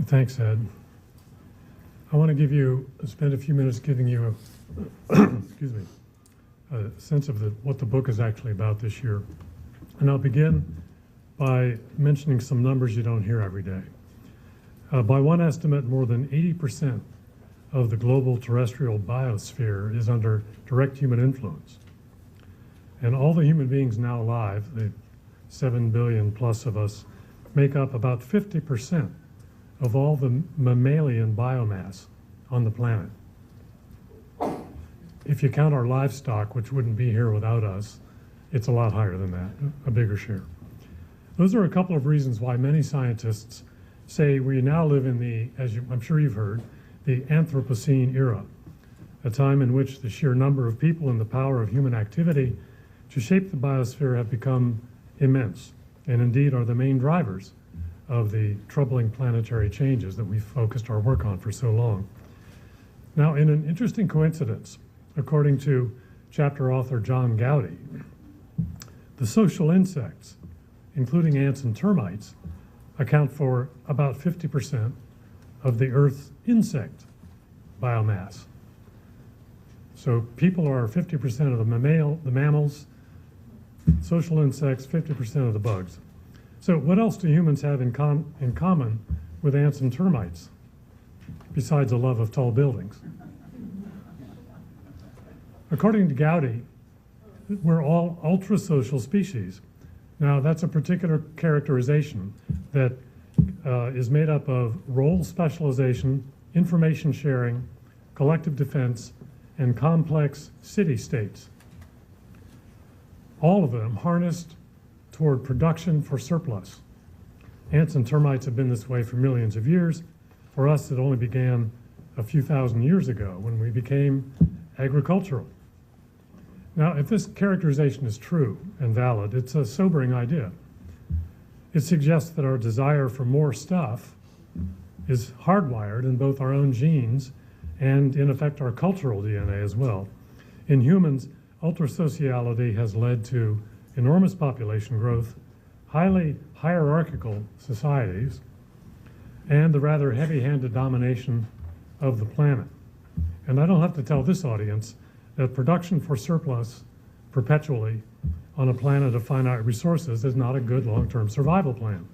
Thanks, Ed. I want to spend a few minutes giving you excuse me, a sense of what the book is actually about this year. And I'll begin by mentioning some numbers you don't hear every day. By one estimate, more than 80% of the global terrestrial biosphere is under direct human influence. And all the human beings now alive, the 7 billion plus of us, make up about 50% of all the mammalian biomass on the planet. If you count our livestock, which wouldn't be here without us, it's a lot higher than that, a bigger share. Those are a couple of reasons why many scientists say we now live in the, I'm sure you've heard, the Anthropocene era, a time in which the sheer number of people and the power of human activity to shape the biosphere have become immense, and indeed are the main drivers of the troubling planetary changes that we've focused our work on for so long. Now, in an interesting coincidence, according to chapter author John Gowdy, the social insects, including ants and termites, account for about 50% of the Earth's insect biomass. So people are 50% of the mammals, social insects, 50% of the bugs. So what else do humans have in common with ants and termites, besides a love of tall buildings? According to Gowdy, we're all ultra-social species. Now, that's a particular characterization that is made up of role specialization, information sharing, collective defense, and complex city-states. All of them harnessed toward production for surplus. Ants and termites have been this way for millions of years. For us, it only began a few thousand years ago when we became agricultural. Now, if this characterization is true and valid, it's a sobering idea. It suggests that our desire for more stuff is hardwired in both our own genes and, in effect, our cultural DNA as well. In humans, ultrasociality has led to enormous population growth, highly hierarchical societies, and the rather heavy-handed domination of the planet. And I don't have to tell this audience that production for surplus perpetually on a planet of finite resources is not a good long-term survival plan.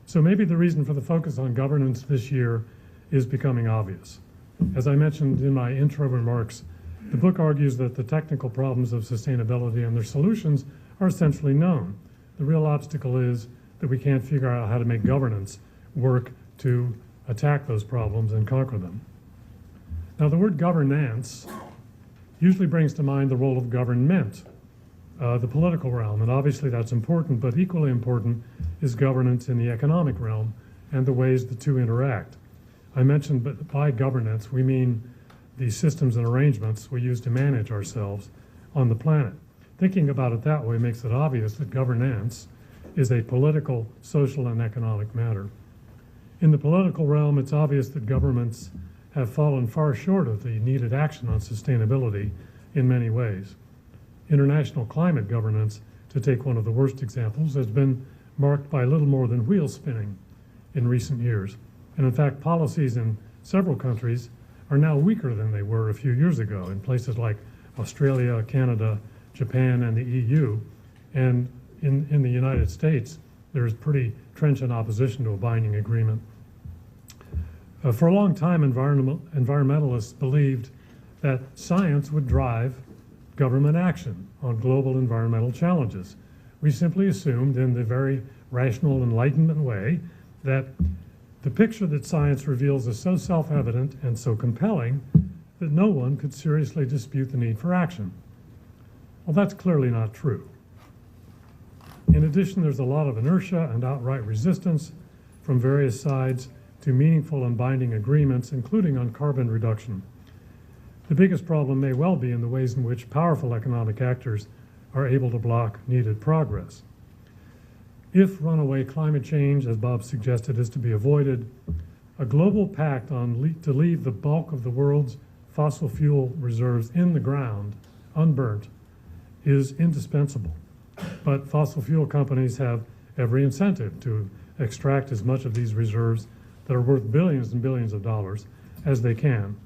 So maybe the reason for the focus on governance this year is becoming obvious. As I mentioned in my intro remarks, the book argues that the technical problems of sustainability and their solutions are essentially known. The real obstacle is that we can't figure out how to make governance work to attack those problems and conquer them. Now, the word governance usually brings to mind the role of government, the political realm, and obviously that's important, but equally important is governance in the economic realm and the ways the two interact. I mentioned that by governance, we mean the systems and arrangements we use to manage ourselves on the planet. Thinking about it that way makes it obvious that governance is a political, social, and economic matter. In the political realm, it's obvious that governments have fallen far short of the needed action on sustainability in many ways. International climate governance, to take one of the worst examples, has been marked by little more than wheel spinning in recent years. And in fact, policies in several countries are now weaker than they were a few years ago in places like Australia, Canada, Japan, and the EU. And in the United States, there's pretty trenchant opposition to a binding agreement. For a long time, environmentalists believed that science would drive government action on global environmental challenges. We simply assumed, in the very rational Enlightenment way, that the picture that science reveals is so self-evident and so compelling that no one could seriously dispute the need for action. Well, that's clearly not true. In addition, there's a lot of inertia and outright resistance from various sides to meaningful and binding agreements, including on carbon reduction. The biggest problem may well be in the ways in which powerful economic actors are able to block needed progress. If runaway climate change, as Bob suggested, is to be avoided, a global pact to leave the bulk of the world's fossil fuel reserves in the ground, unburnt, is indispensable. But fossil fuel companies have every incentive to extract as much of these reserves that are worth billions and billions of dollars as they can.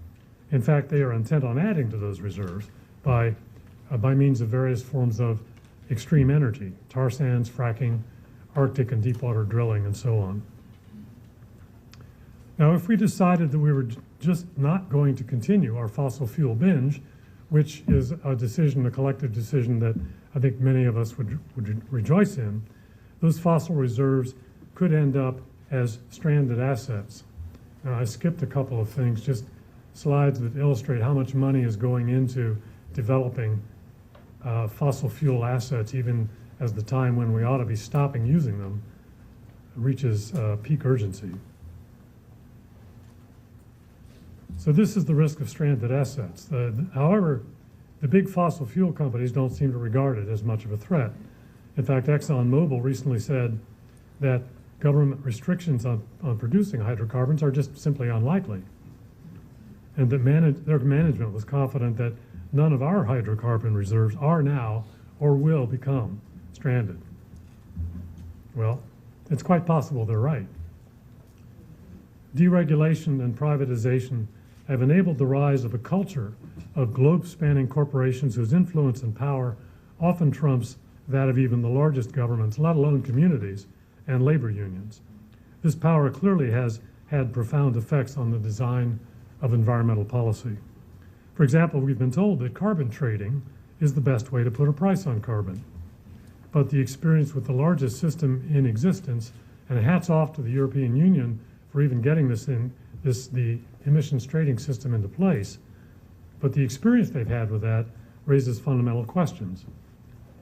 In fact, they are intent on adding to those reserves by means of various forms of extreme energy, tar sands, fracking, Arctic and deepwater drilling, and so on. Now, if we decided that we were just not going to continue our fossil fuel binge, which is a decision, a collective decision that I think many of us would rejoice in, those fossil reserves could end up as stranded assets. Now, I skipped a couple of things, just slides that illustrate how much money is going into developing fossil fuel assets, even as the time when we ought to be stopping using them reaches peak urgency. So this is the risk of stranded assets. However, the big fossil fuel companies don't seem to regard it as much of a threat. In fact, ExxonMobil recently said that government restrictions on producing hydrocarbons are just simply unlikely, and that their management was confident that none of our hydrocarbon reserves are now or will become stranded. Well, it's quite possible they're right. Deregulation and privatization have enabled the rise of a culture of globe-spanning corporations whose influence and power often trumps that of even the largest governments, let alone communities and labor unions. This power clearly has had profound effects on the design of environmental policy. For example, we've been told that carbon trading is the best way to put a price on carbon. But the experience with the largest system in existence, and hats off to the European Union for even getting the emissions trading system into place, but the experience they've had with that raises fundamental questions.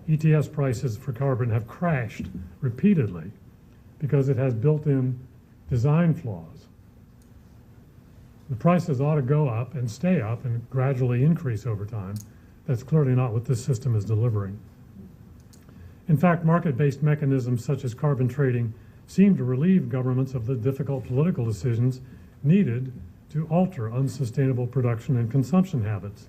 ETS prices for carbon have crashed repeatedly because it has built-in design flaws. The prices ought to go up and stay up and gradually increase over time. That's clearly not what this system is delivering. In fact, market-based mechanisms such as carbon trading seem to relieve governments of the difficult political decisions needed to alter unsustainable production and consumption habits.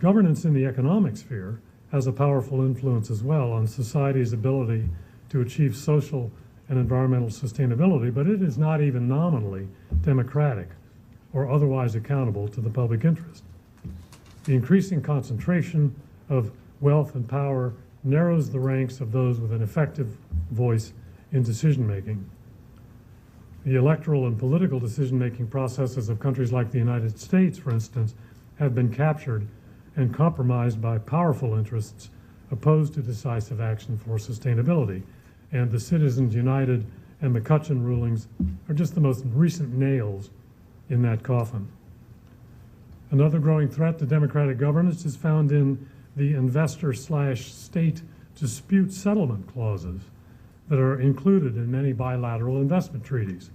Governance in the economic sphere has a powerful influence as well on society's ability to achieve social and environmental sustainability, but it is not even nominally democratic or otherwise accountable to the public interest. The increasing concentration of wealth and power narrows the ranks of those with an effective voice in decision-making. The electoral and political decision-making processes of countries like the United States, for instance, have been captured and compromised by powerful interests opposed to decisive action for sustainability. And the Citizens United and McCutcheon rulings are just the most recent nails in that coffin. Another growing threat to democratic governance is found in the investor/state dispute settlement clauses that are included in many bilateral investment treaties.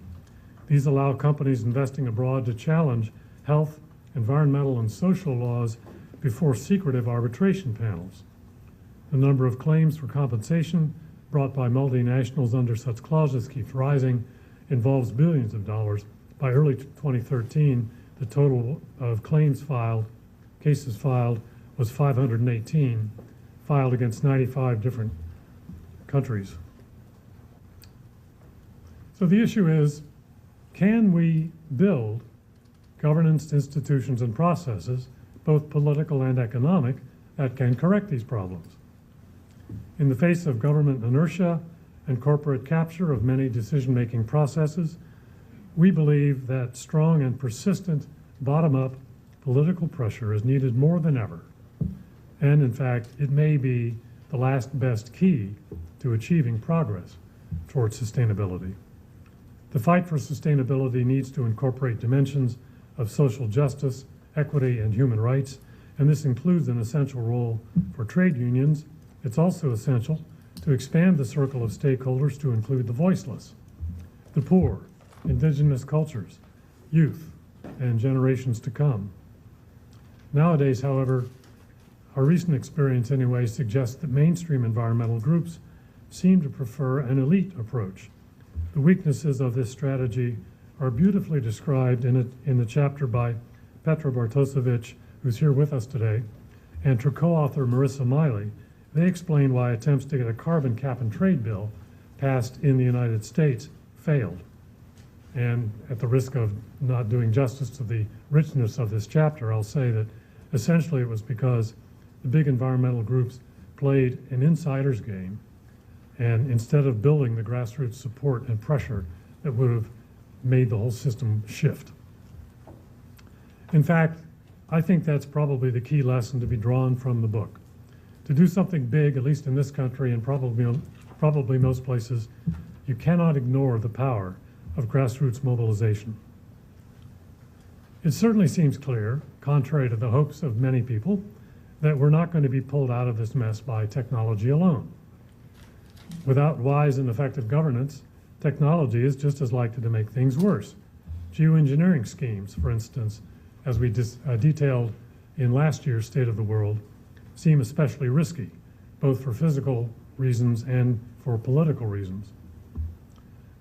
These allow companies investing abroad to challenge health, environmental, and social laws before secretive arbitration panels. The number of claims for compensation brought by multinationals under such clauses keeps rising, involves billions of dollars. By early 2013, the total of cases filed was 518, filed against 95 different countries. So the issue is, can we build governance institutions and processes, both political and economic, that can correct these problems? In the face of government inertia and corporate capture of many decision-making processes, we believe that strong and persistent bottom-up political pressure is needed more than ever. And in fact, it may be the last best key to achieving progress towards sustainability. The fight for sustainability needs to incorporate dimensions of social justice, equity, and human rights, and this includes an essential role for trade unions. It's also essential to expand the circle of stakeholders to include the voiceless, the poor, indigenous cultures, youth, and generations to come. Nowadays, however, our recent experience anyway suggests that mainstream environmental groups seem to prefer an elite approach. The weaknesses of this strategy are beautifully described in the chapter by Petra Bartosevich, who's here with us today, and her co-author Marissa Miley. They explain why attempts to get a carbon cap and trade bill passed in the United States failed. And at the risk of not doing justice to the richness of this chapter, I'll say that essentially it was because the big environmental groups played an insider's game, and instead of building the grassroots support and pressure that would have made the whole system shift. In fact, I think that's probably the key lesson to be drawn from the book. To do something big, at least in this country and probably most places, you cannot ignore the power of grassroots mobilization. It certainly seems clear, contrary to the hopes of many people, that we're not going to be pulled out of this mess by technology alone. Without wise and effective governance, technology is just as likely to make things worse. Geoengineering schemes, for instance, as we detailed in last year's State of the World, seem especially risky, both for physical reasons and for political reasons.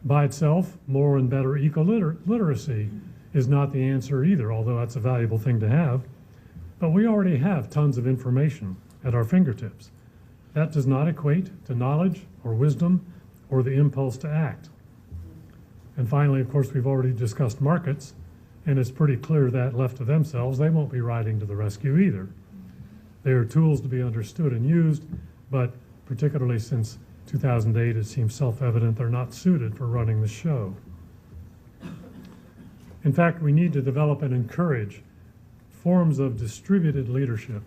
By itself, more and better eco-literacy is not the answer either, although that's a valuable thing to have. But we already have tons of information at our fingertips. That does not equate to knowledge or wisdom or the impulse to act. And finally, of course, we've already discussed markets, and it's pretty clear that left to themselves, they won't be riding to the rescue either. They are tools to be understood and used, but particularly since 2008, it seems self-evident they're not suited for running the show. In fact, we need to develop and encourage forms of distributed leadership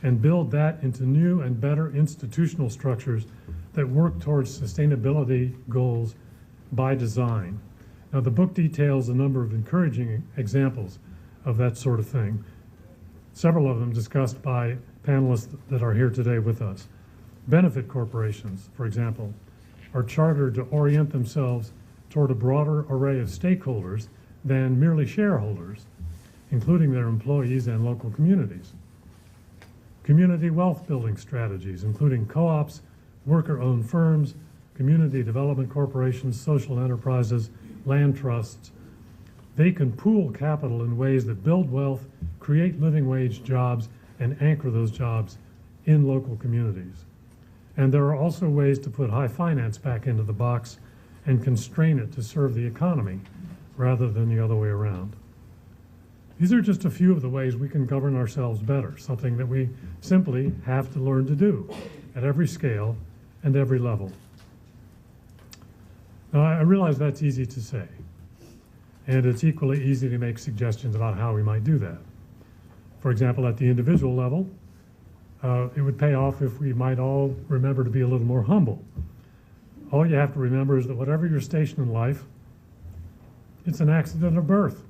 and build that into new and better institutional structures that work towards sustainability goals by design. Now, the book details a number of encouraging examples of that sort of thing, several of them discussed by panelists that are here today with us. Benefit corporations, for example, are chartered to orient themselves toward a broader array of stakeholders than merely shareholders, including their employees and local communities. Community wealth building strategies, including co-ops, worker-owned firms, community development corporations, social enterprises, land trusts, they can pool capital in ways that build wealth, create living wage jobs, and anchor those jobs in local communities. And there are also ways to put high finance back into the box and constrain it to serve the economy rather than the other way around. These are just a few of the ways we can govern ourselves better, something that we simply have to learn to do at every scale and every level. Now, I realize that's easy to say, and it's equally easy to make suggestions about how we might do that. For example, at the individual level, it would pay off if we might all remember to be a little more humble. All you have to remember is that whatever your station in life, it's an accident of birth.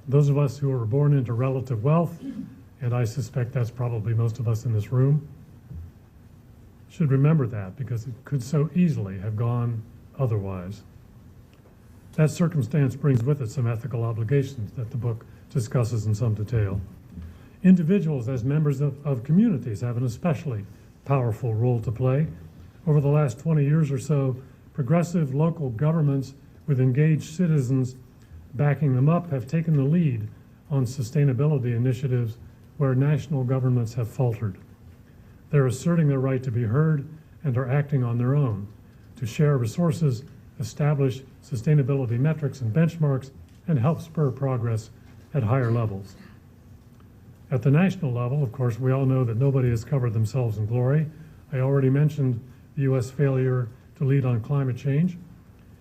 Those of us who are born into relative wealth, and I suspect that's probably most of us in this room, should remember that because it could so easily have gone otherwise. That circumstance brings with it some ethical obligations that the book discusses in some detail. Individuals as members of communities have an especially powerful role to play. Over the last 20 years or so, progressive local governments with engaged citizens backing them up have taken the lead on sustainability initiatives where national governments have faltered. They're asserting their right to be heard and are acting on their own to share resources, establish sustainability metrics and benchmarks, and help spur progress at higher levels. At the national level, of course, we all know that nobody has covered themselves in glory. I already mentioned the U.S. failure to lead on climate change.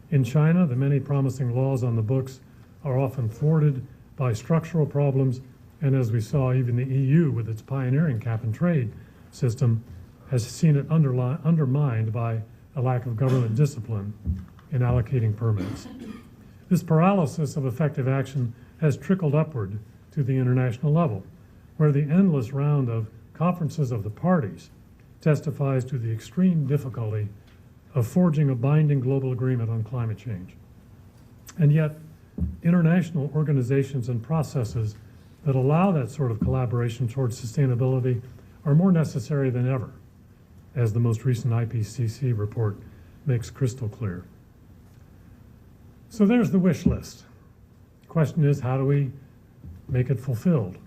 In China, the many promising laws on the books are often thwarted by structural problems, and as we saw, even the EU with its pioneering cap-and-trade system has seen it undermined by a lack of government discipline in allocating permits. This paralysis of effective action has trickled upward to the international level, where the endless round of conferences of the parties testifies to the extreme difficulty of forging a binding global agreement on climate change. And yet, international organizations and processes that allow that sort of collaboration towards sustainability are more necessary than ever, as the most recent IPCC report makes crystal clear. So there's the wish list. The question is, how do we make it fulfilled?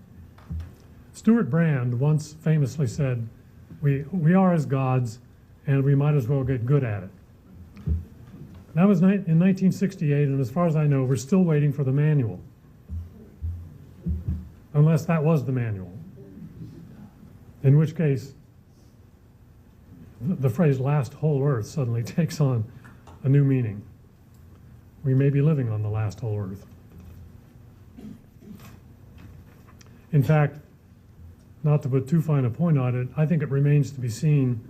Stuart Brand once famously said, we are as gods, and we might as well get good at it. That was in 1968, and as far as I know, we're still waiting for the manual. Unless that was the manual. In which case, the phrase last whole earth suddenly takes on a new meaning. We may be living on the last whole earth. In fact, not to put too fine a point on it, I think it remains to be seen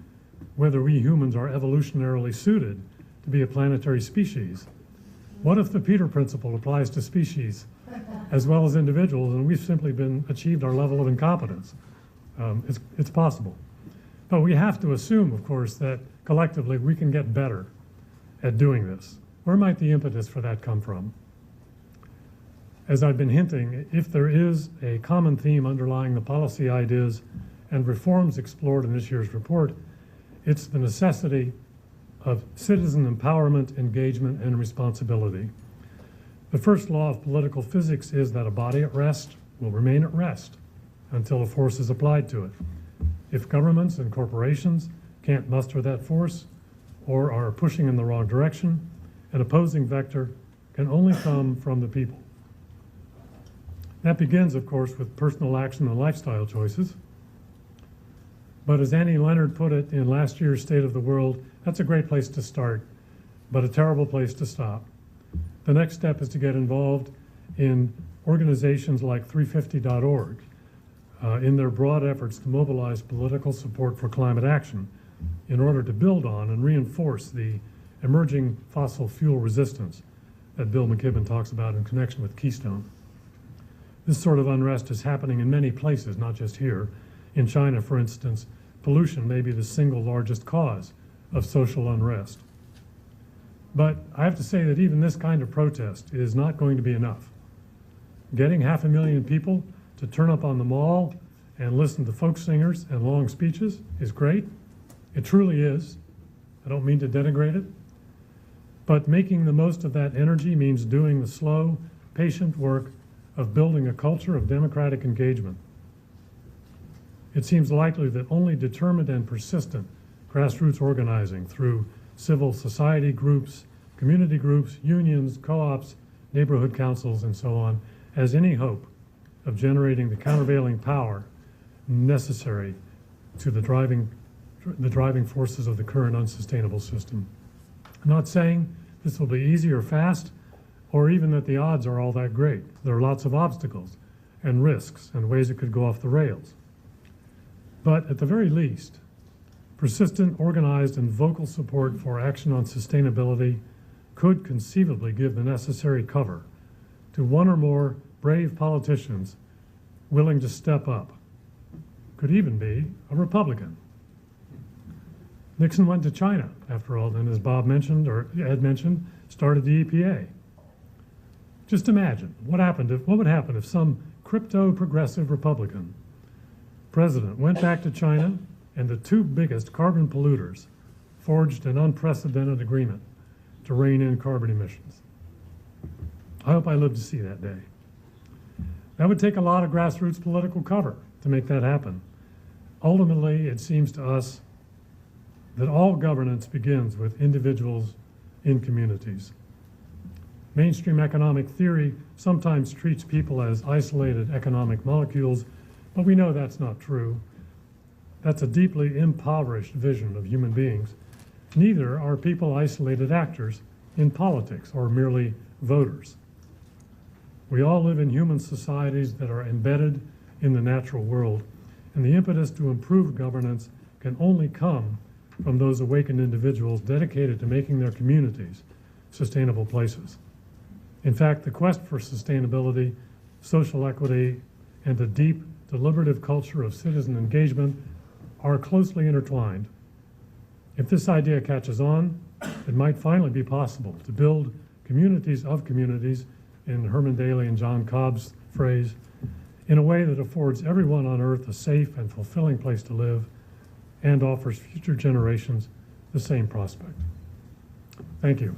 whether we humans are evolutionarily suited to be a planetary species. What if the Peter Principle applies to species as well as individuals, and we've simply achieved our level of incompetence? It's possible. But we have to assume, of course, that collectively we can get better at doing this. Where might the impetus for that come from? As I've been hinting, if there is a common theme underlying the policy ideas and reforms explored in this year's report, it's the necessity of citizen empowerment, engagement, and responsibility. The first law of political physics is that a body at rest will remain at rest until a force is applied to it. If governments and corporations can't muster that force or are pushing in the wrong direction, an opposing vector can only come from the people. That begins, of course, with personal action and lifestyle choices. But as Annie Leonard put it in last year's State of the World, that's a great place to start, but a terrible place to stop. The next step is to get involved in organizations like 350.org in their broad efforts to mobilize political support for climate action in order to build on and reinforce the emerging fossil fuel resistance that Bill McKibben talks about in connection with Keystone. This sort of unrest is happening in many places, not just here. In China, for instance, pollution may be the single largest cause of social unrest. But I have to say that even this kind of protest is not going to be enough. Getting 500,000 people to turn up on the mall and listen to folk singers and long speeches is great. It truly is. I don't mean to denigrate it. But making the most of that energy means doing the slow, patient work of building a culture of democratic engagement. It seems likely that only determined and persistent grassroots organizing through civil society groups, community groups, unions, co-ops, neighborhood councils, and so on, has any hope of generating the countervailing power necessary to the driving forces of the current unsustainable system. I'm not saying this will be easy or fast, or even that the odds are all that great. There are lots of obstacles and risks and ways it could go off the rails. But at the very least, persistent, organized, and vocal support for action on sustainability could conceivably give the necessary cover to one or more brave politicians willing to step up. Could even be a Republican. Nixon went to China, after all, and as Bob mentioned, or Ed mentioned, started the EPA. Just imagine what would happen if some crypto-progressive Republican president went back to China and the two biggest carbon polluters forged an unprecedented agreement to rein in carbon emissions. I hope I live to see that day. That would take a lot of grassroots political cover to make that happen. Ultimately, it seems to us that all governance begins with individuals in communities. Mainstream economic theory sometimes treats people as isolated economic molecules, but we know that's not true. That's a deeply impoverished vision of human beings. Neither are people isolated actors in politics or merely voters. We all live in human societies that are embedded in the natural world, and the impetus to improve governance can only come from those awakened individuals dedicated to making their communities sustainable places. In fact, the quest for sustainability, social equity, and a deep, deliberative culture of citizen engagement are closely intertwined. If this idea catches on, it might finally be possible to build communities of communities, in Herman Daly and John Cobb's phrase, in a way that affords everyone on Earth a safe and fulfilling place to live and offers future generations the same prospect. Thank you.